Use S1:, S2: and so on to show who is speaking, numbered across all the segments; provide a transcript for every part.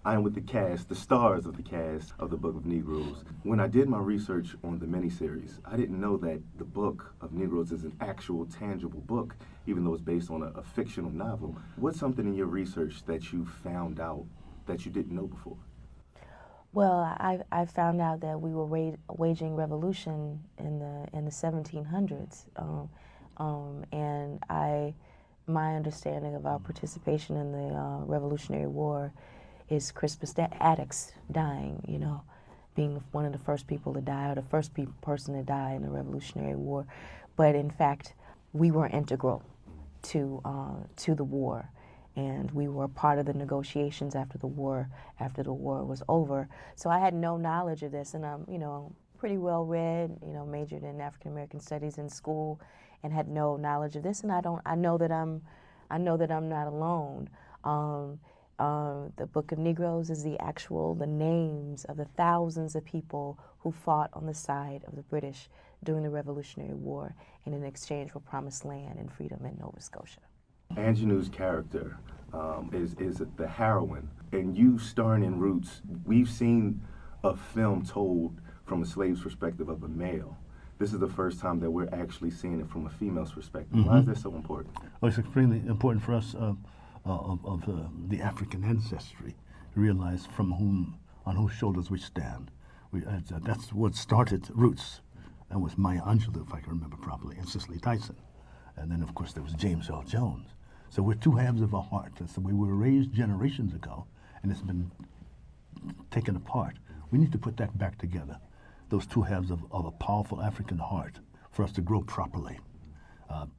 S1: I am with the cast, the stars of the cast of the Book of Negroes. When I did my research on the miniseries, I didn't know that the Book of Negroes is an actual, tangible book, even though it's based on a fictional novel. What's something in your research that you found out that you didn't know before?
S2: Well, I found out that we were waging revolution in the 1700s, and my understanding of our participation in the Revolutionary War is Crispus Attucks dying, you know, being one of the first people to die, or the first person to die in the Revolutionary War. But in fact, we were integral to the war, and we were part of the negotiations after the war was over. So I had no knowledge of this, and I'm, you know, pretty well read, you know, majored in African American studies in school, and had no knowledge of this. And I know that I'm not alone. The Book of Negroes is the names of the thousands of people who fought on the side of the British during the Revolutionary War and in exchange for promised land and freedom in Nova Scotia.
S1: Aunjanue's character is the heroine, and you starring in Roots, we've seen a film told from a slave's perspective of a male. This is the first time that we're actually seeing it from a female's perspective. Why is that so important?
S3: Well, it's extremely important for us of the African ancestry to realize on whose shoulders we stand. That's what started Roots. That was Maya Angelou, if I can remember properly, and Cicely Tyson. And then, of course, there was James Earl Jones. So we're two halves of a heart. That's the way we were raised generations ago, and it's been taken apart. We need to put that back together, those two halves of a powerful African heart, for us to grow properly.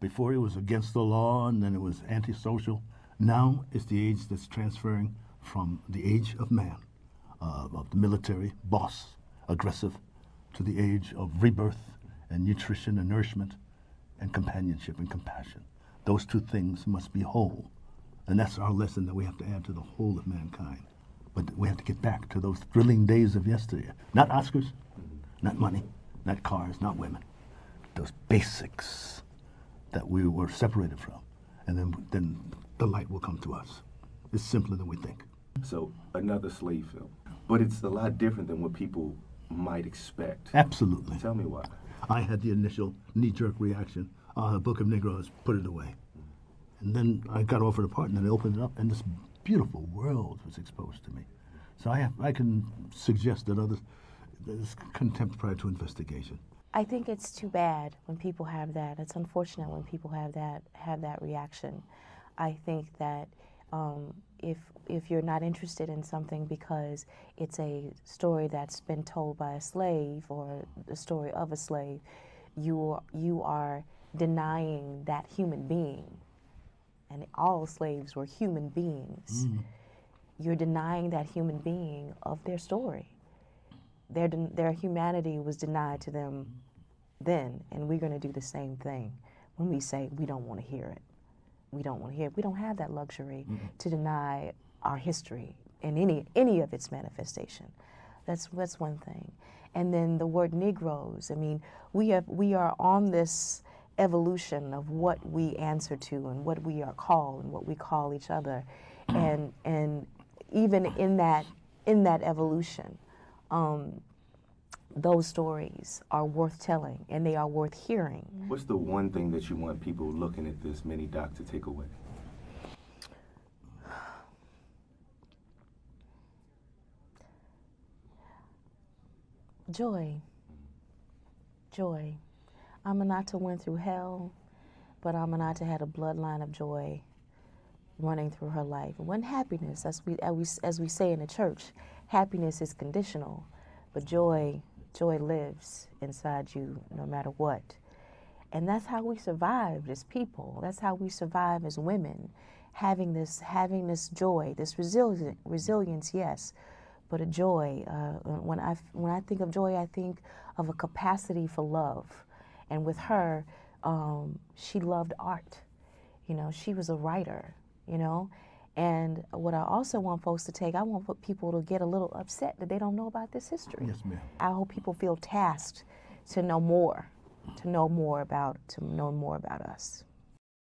S3: Before it was against the law, and then it was antisocial. Now it's the age that's transferring from the age of man, of the military, boss, aggressive, to the age of rebirth and nutrition and nourishment and companionship and compassion. Those two things must be whole. And that's our lesson that we have to add to the whole of mankind. But we have to get back to those thrilling days of yesteryear. Not Oscars, not money, not cars, not women. Those basics that we were separated from. And then the light will come to us. It's simpler than we think.
S1: So, another slave film. But it's a lot different than what people might expect.
S3: Absolutely.
S1: Tell me why.
S3: I had the initial knee-jerk reaction. Book of Negroes, put it away. And then I got offered a part, and then I opened it up, and this beautiful world was exposed to me. So I can suggest that others, there's contempt prior to investigation.
S2: I think it's too bad when people have that. It's unfortunate when people have that reaction. I think that if you're not interested in something because it's a story that's been told by a slave or the story of a slave, you are denying that human being, and all slaves were human beings. You're denying that human being of their story. Their humanity was denied to them then, and we're going to do the same thing when we say we don't want to hear it. We don't want to hear it. We don't have that luxury to deny our history in any of its manifestation. That's one thing. And then the word Negroes, I mean, we are on this evolution of what we answer to and what we are called and what we call each other. And even in that evolution, those stories are worth telling and they are worth hearing.
S1: What's the one thing that you want people looking at this mini-doc to take away?
S2: Joy. Joy. Amunata went through hell, but Amunata had a bloodline of joy running through her life. And when happiness, as we say in the church, happiness is conditional, but joy lives inside you no matter what. And that's how we survived as people. That's how we survive as women, having this joy, this resilience, yes, but a joy. When I think of joy, I think of a capacity for love. And with her, she loved art. You know, she was a writer, you know. And what I also want folks to take, I want people to get a little upset that they don't know about this history.
S3: Yes, ma'am.
S2: I hope people feel tasked to know more about us.